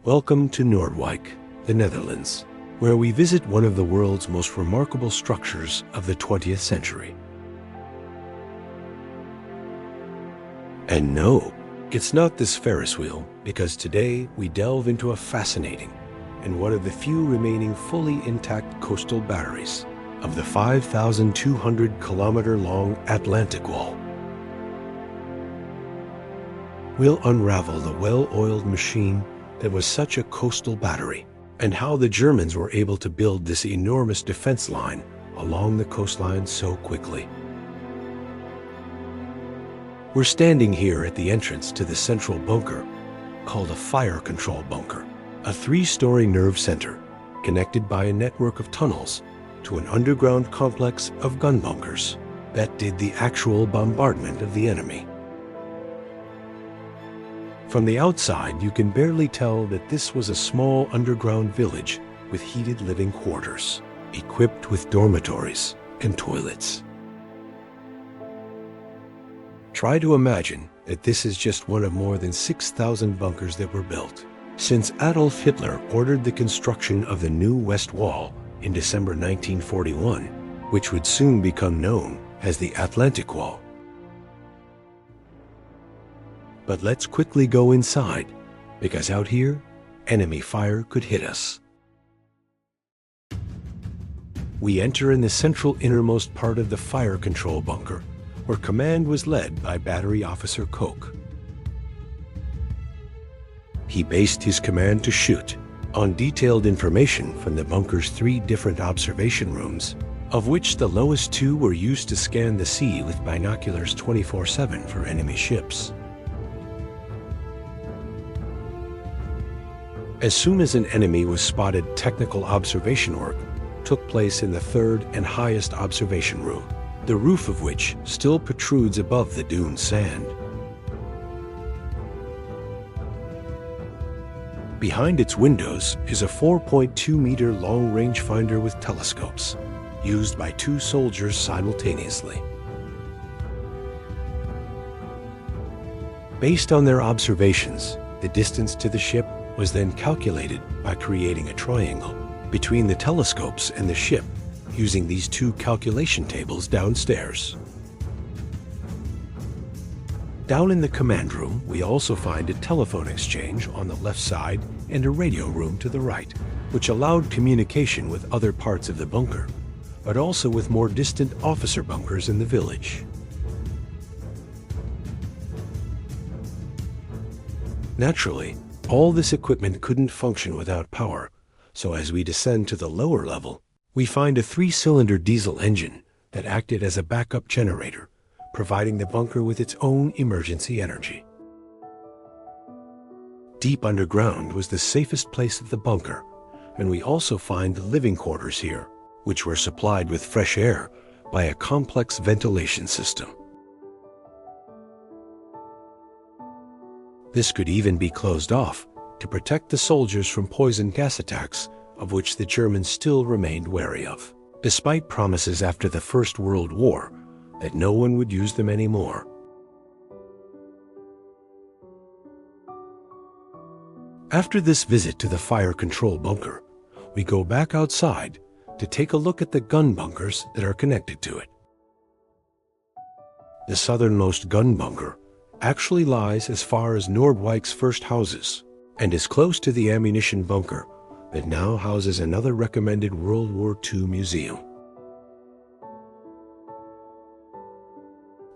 Welcome to Noordwijk, the Netherlands, where we visit one of the world's most remarkable structures of the 20th century. And no, it's not this Ferris wheel, because today we delve into a fascinating and one of the few remaining fully intact coastal batteries of the 5,200-kilometer-long Atlantikwall. We'll unravel the well-oiled machine that was such a coastal battery, and how the Germans were able to build this enormous defense line along the coastline so quickly. We're standing here at the entrance to the central bunker, called a fire control bunker, a 3-story nerve center connected by a network of tunnels to an underground complex of gun bunkers that did the actual bombardment of the enemy. From the outside, you can barely tell that this was a small underground village with heated living quarters, equipped with dormitories and toilets. Try to imagine that this is just one of more than 6,000 bunkers that were built since Adolf Hitler ordered the construction of the new West Wall in December 1941, which would soon become known as the Atlantikwall. But let's quickly go inside, because out here, enemy fire could hit us. We enter in the central innermost part of the fire control bunker, where command was led by Battery Officer Koch. He based his command to shoot on detailed information from the bunker's 3 different observation rooms, of which the lowest 2 were used to scan the sea with binoculars 24/7 for enemy ships. As soon as an enemy was spotted, technical observation work took place in the 3rd and highest observation room, the roof of which still protrudes above the dune sand. Behind its windows is a 4.2-meter long rangefinder with telescopes, used by 2 soldiers simultaneously. Based on their observations, the distance to the ship was then calculated by creating a triangle between the telescopes and the ship using these 2 calculation tables downstairs. Down in the command room, we also find a telephone exchange on the left side and a radio room to the right, which allowed communication with other parts of the bunker, but also with more distant officer bunkers in the village. Naturally, all this equipment couldn't function without power, so as we descend to the lower level, we find a 3-cylinder diesel engine that acted as a backup generator, providing the bunker with its own emergency energy. Deep underground was the safest place of the bunker, and we also find the living quarters here, which were supplied with fresh air by a complex ventilation system. This could even be closed off to protect the soldiers from poison gas attacks, of which the Germans still remained wary of, despite promises after the First World War that no one would use them anymore. After this visit to the fire control bunker, we go back outside to take a look at the gun bunkers that are connected to it. The southernmost gun bunker actually lies as far as Noordwijk's first houses and is close to the ammunition bunker that now houses another recommended World War II museum.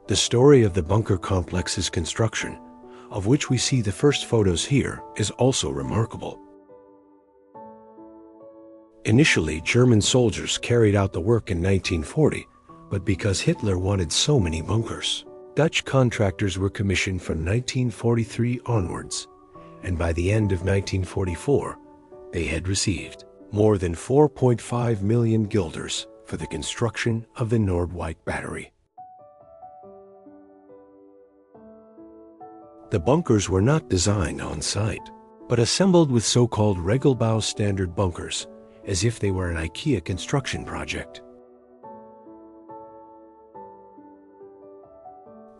The story of the bunker complex's construction, of which we see the first photos here, is also remarkable. Initially, German soldiers carried out the work in 1940, but because Hitler wanted so many bunkers, Dutch contractors were commissioned from 1943 onwards, and by the end of 1944, they had received more than 4.5 million guilders for the construction of the Noordwijk Battery. The bunkers were not designed on site, but assembled with so-called Regelbouw standard bunkers, as if they were an IKEA construction project.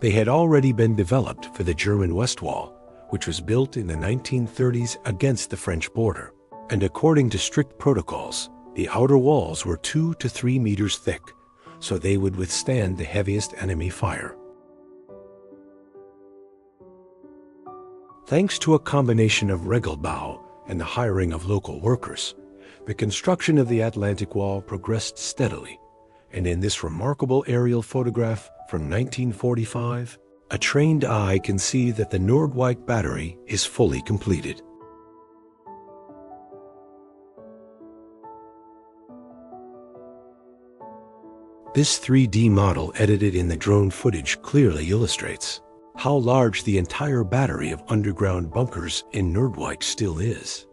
They had already been developed for the German West Wall, which was built in the 1930s against the French border. And according to strict protocols, the outer walls were 2 to 3 meters thick, so they would withstand the heaviest enemy fire. Thanks to a combination of Regelbau and the hiring of local workers, the construction of the Atlantikwall progressed steadily, and in this remarkable aerial photograph from 1945, a trained eye can see that the Noordwijk Battery is fully completed. This 3D model edited in the drone footage clearly illustrates how large the entire battery of underground bunkers in Noordwijk still is.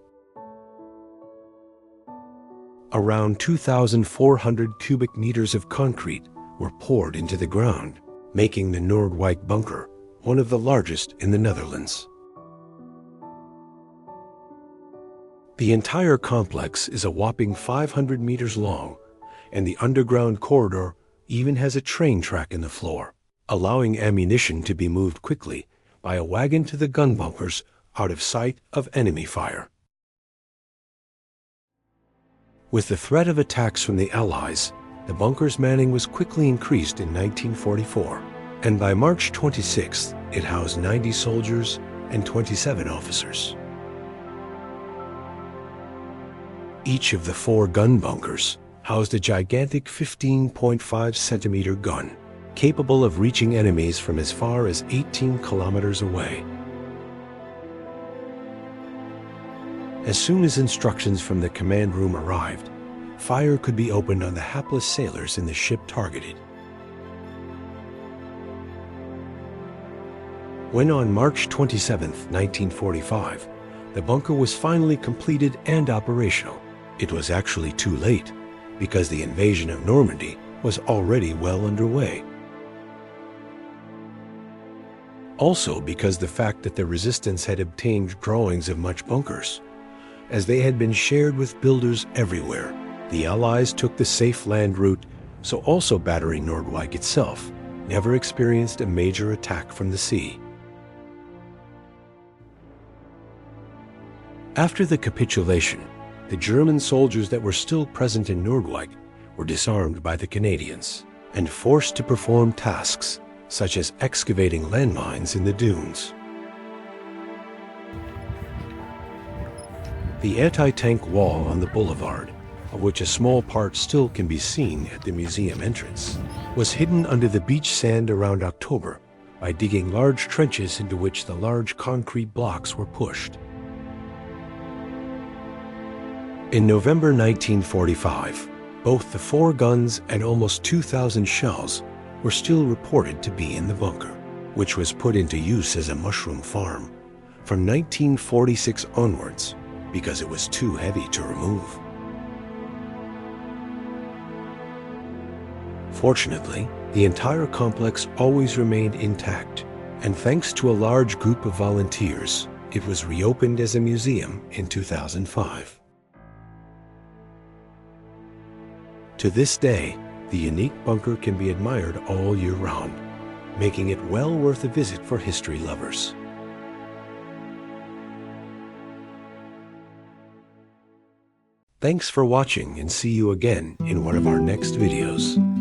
Around 2,400 cubic meters of concrete were poured into the ground, making the Noordwijk bunker one of the largest in the Netherlands. The entire complex is a whopping 500 meters long, and the underground corridor even has a train track in the floor, allowing ammunition to be moved quickly by a wagon to the gun bunkers out of sight of enemy fire. With the threat of attacks from the Allies, the bunker's manning was quickly increased in 1944, and by March 26th, it housed 90 soldiers and 27 officers. Each of the 4 gun bunkers housed a gigantic 15.5 centimeter gun, capable of reaching enemies from as far as 18 kilometers away. As soon as instructions from the command room arrived, fire could be opened on the hapless sailors in the ship targeted. When on March 27, 1945, the bunker was finally completed and operational, it was actually too late, because the invasion of Normandy was already well underway. Also because the fact that the resistance had obtained drawings of much bunkers, as they had been shared with builders everywhere. The Allies took the safe land route, so also Batterij Noordwijk itself never experienced a major attack from the sea. After the capitulation, the German soldiers that were still present in Noordwijk were disarmed by the Canadians and forced to perform tasks such as excavating landmines in the dunes. The anti-tank wall on the boulevard, of which a small part still can be seen at the museum entrance, was hidden under the beach sand around October by digging large trenches into which the large concrete blocks were pushed. In November 1945, both the 4 guns and almost 2,000 shells were still reported to be in the bunker, which was put into use as a mushroom farm from 1946 onwards because it was too heavy to remove. Fortunately, the entire complex always remained intact, and thanks to a large group of volunteers, it was reopened as a museum in 2005. To this day, the unique bunker can be admired all year round, making it well worth a visit for history lovers. Thanks for watching, and see you again in one of our next videos.